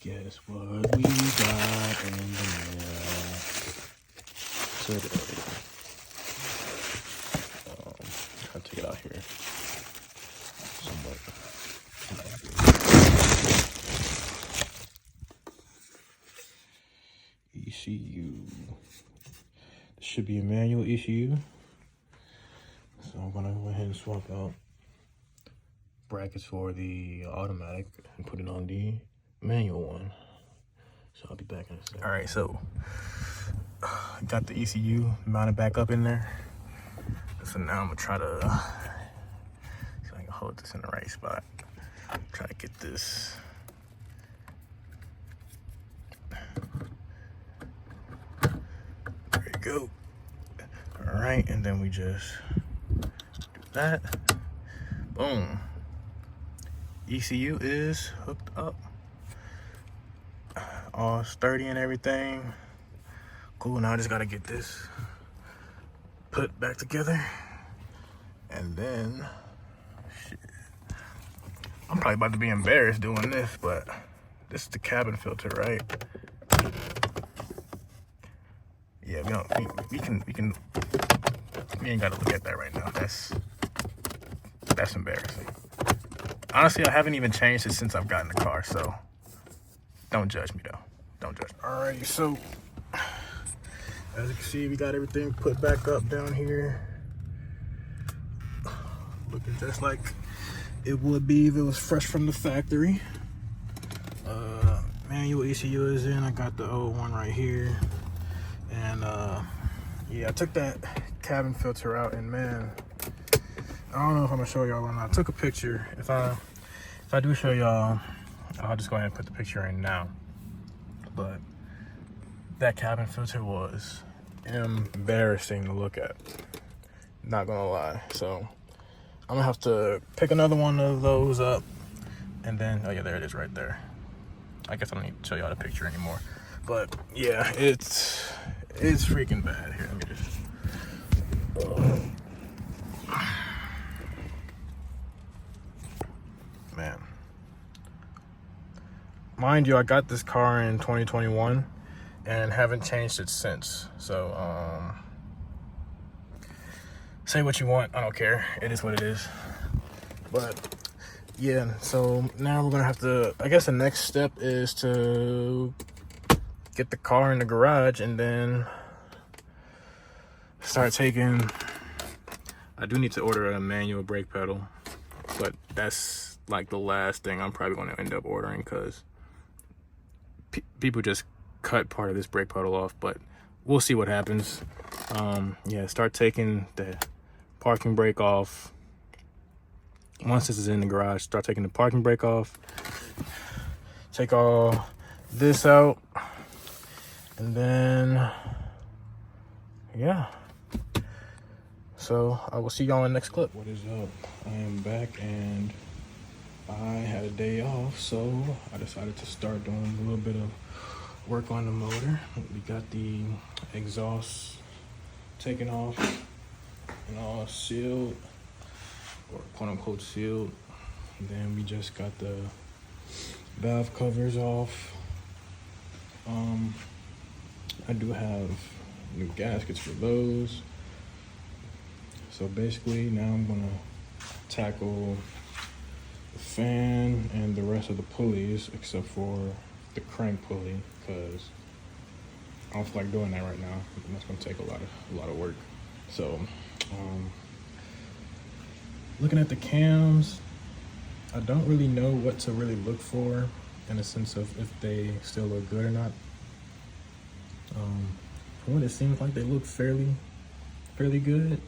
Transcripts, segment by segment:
Guess what we got in the mail today? I'll take it out here somewhat. ECU. This should be a manual ECU. So I'm gonna go ahead and swap out brackets for the automatic and put it on the manual one. So I'll be back in a second. All right, so got the ECU mounted back up in there. So now I'm gonna try to so I can hold this in the right spot. Try to get this. There you go. All right, and then we just do that. Boom. ECU is hooked up. All sturdy and everything. Cool, now I just gotta get this put back together. And then, shit. I'm probably about to be embarrassed doing this, but this is the cabin filter, right? Yeah, we ain't gotta look at that right now. That's embarrassing. Honestly, I haven't even changed it since I've gotten the car, so don't judge me though. Don't judge me. Alrighty, so as you can see, we got everything put back up down here. Looking just like it would be if it was fresh from the factory. Manual ECU is in. I got the old one right here. And yeah, I took that cabin filter out, and man, I don't know if I'm gonna show y'all or not. I took a picture. If I do show y'all, I'll just go ahead and put the picture in now. But that cabin filter was embarrassing to look at. Not gonna lie. So I'm gonna have to pick another one of those up, and then oh yeah, there it is right there. I guess I don't need to show y'all the picture anymore. But yeah, it's freaking bad. Here, let me just. Man, mind you, I got this car in 2021 and haven't changed it since. So say what you want, I don't care. It is what it is. But yeah, so now we're gonna have to, I guess the next step is to get the car in the garage and then start taking, I do need to order a manual brake pedal, but that's like the last thing I'm probably going to end up ordering, because people just cut part of this brake pedal off, but we'll see what happens. Yeah, start taking the parking brake off. Once this is in the garage, start taking the parking brake off, take all this out, and then yeah. So I will see y'all in the next clip. What is up? I am back, and I had a day off, so I decided to start doing a little bit of work on the motor. We got the exhaust taken off and all sealed, or quote unquote sealed. And then we just got the valve covers off. I do have new gaskets for those. So basically now I'm gonna tackle the fan and the rest of the pulleys, except for the crank pulley, because I don't feel like doing that right now. That's gonna take a lot of work. So looking at the cams, I don't really know what to really look for in a sense of if they still look good or not. From what it seems like, they look fairly good.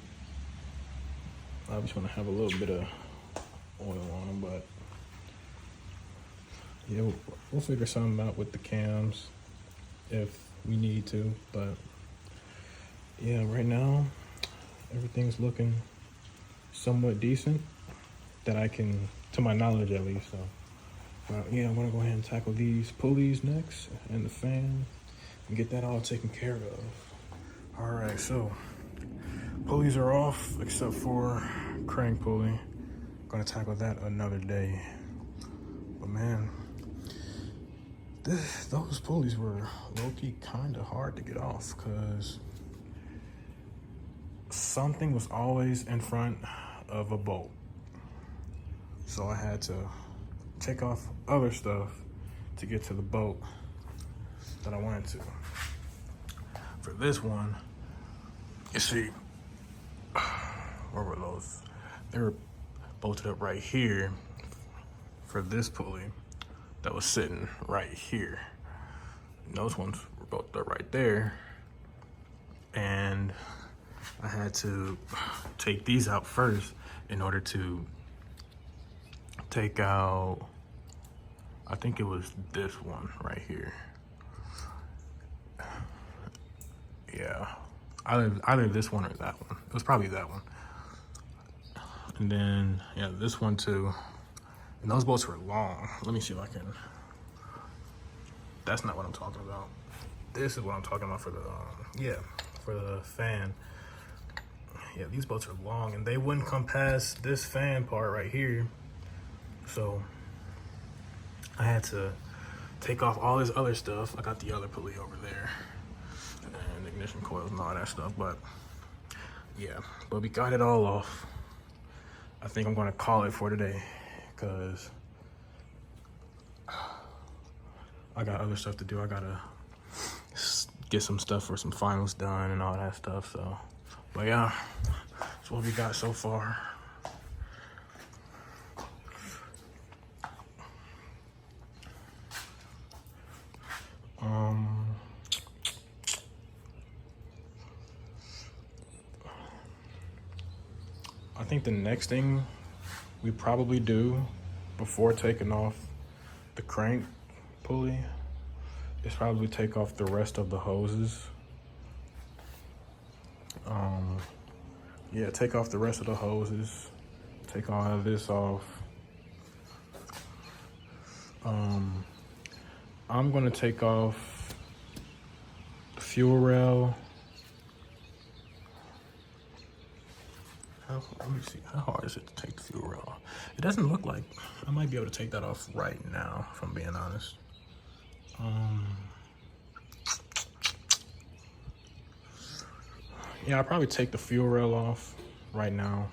I just want to have a little bit of oil on them, but yeah, we'll figure something out with the cams if we need to. But yeah, right now everything's looking somewhat decent, that I can, to my knowledge at least. So yeah, I'm gonna go ahead and tackle these pulleys next and the fan and get that all taken care of. All right, so pulleys are off except for crank pulley. Gonna tackle that another day. But man, those pulleys were low-key kind of hard to get off because something was always in front of a bolt. So I had to take off other stuff to get to the bolt that I wanted to. For this one, you see, where were those? They were bolted up right here for this pulley that was sitting right here. And those ones were bolted up right there. And I had to take these out first in order to take out, I think it was this one right here. Yeah, either this one or that one. It was probably that one. And then, yeah, this one too. And those bolts were long. Let me see if I can. That's not what I'm talking about. This is what I'm talking about for the, for the fan. Yeah, these bolts are long and they wouldn't come past this fan part right here. So I had to take off all this other stuff. I got the other pulley over there and ignition coils and all that stuff, but yeah, but we got it all off. I think I'm gonna call it for today because I got other stuff to do. I gotta get some stuff for some finals done and all that stuff. So, but yeah, that's what we got so far. I think the next thing we probably do before taking off the crank pulley is probably take off the rest of the hoses. Yeah, take off the rest of the hoses. Take all of this off. I'm gonna take off the fuel rail. Let me see, how hard is it to take the fuel rail off? It doesn't look like I might be able to take that off right now, if I'm being honest. Yeah, I'll probably take the fuel rail off right now.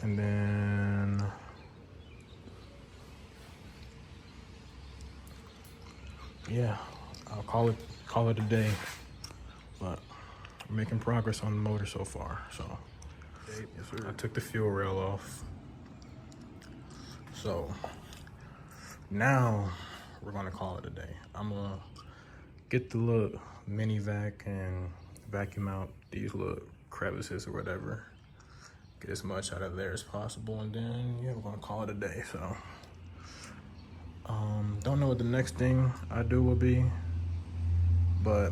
And then yeah, I'll call it a day. But we're making progress on the motor so far. So yes, sir. I took the fuel rail off. So now we're gonna call it a day. I'm gonna get the little mini vac and vacuum out these little crevices or whatever. Get as much out of there as possible, and then yeah, we're gonna call it a day. So don't know what the next thing I do will be, but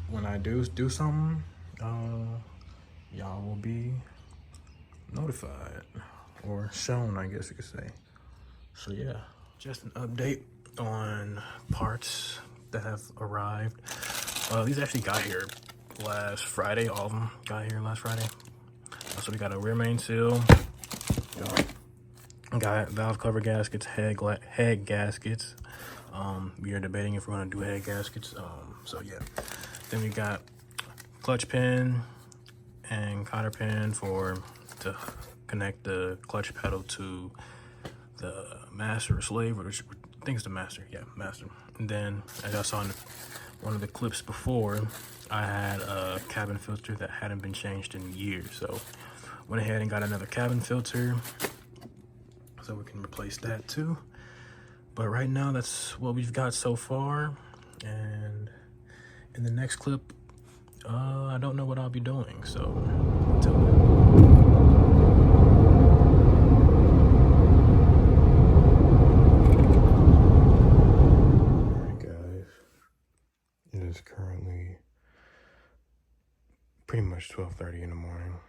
when I do something, y'all will be notified or shown, I guess you could say. So yeah, just an update on parts that have arrived. These actually got here last Friday. All of them got here last Friday. So we got a rear main seal, got valve cover gaskets, head gaskets. We are debating if we're gonna do head gaskets. So yeah. Then we got clutch pin and cotter pin to connect the clutch pedal to the master or slave, which I think it's the master. Yeah, master. And then, as I saw in one of the clips before, I had a cabin filter that hadn't been changed in years. So went ahead and got another cabin filter so we can replace that too. But right now, that's what we've got so far. And in the next clip, I don't know what I'll be doing, so until then. Alright guys, it is currently pretty much 12:30 in the morning.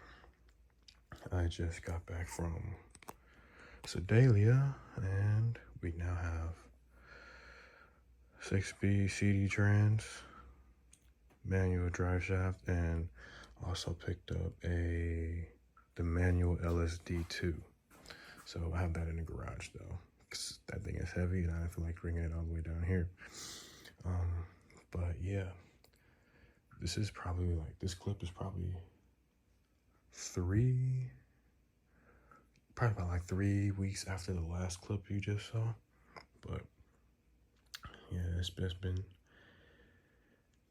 I just got back from Sedalia, and we now have 6-speed CD trans, manual drive shaft, and also picked up the manual LSD2. So I have that in the garage though, 'cause that thing is heavy and I don't feel like bringing it all the way down here. But yeah, this is probably like, this clip is probably probably about like 3 weeks after the last clip you just saw. But yeah, it's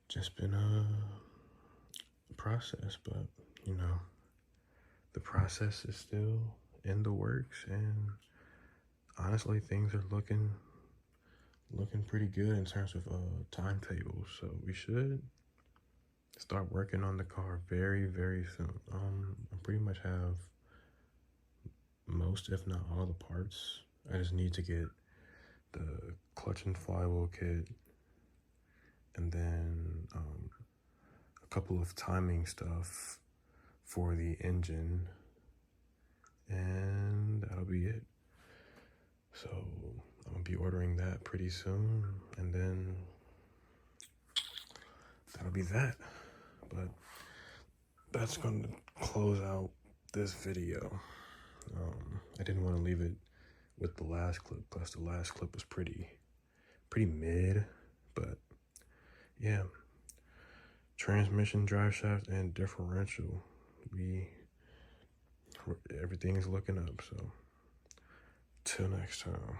just been a process, but you know, the process is still in the works, and honestly, things are looking pretty good in terms of timetables. So we should start working on the car very, very soon. I pretty much have most, if not all, the parts. I just need to get the clutch and flywheel kit, and then a couple of timing stuff for the engine, and that'll be it. So I'm gonna be ordering that pretty soon, and then that'll be that. But that's gonna close out this video. I didn't want to leave it with the last clip, plus the last clip was pretty mid. But yeah, transmission, drive shaft, and differential, everything's looking up. So till next time.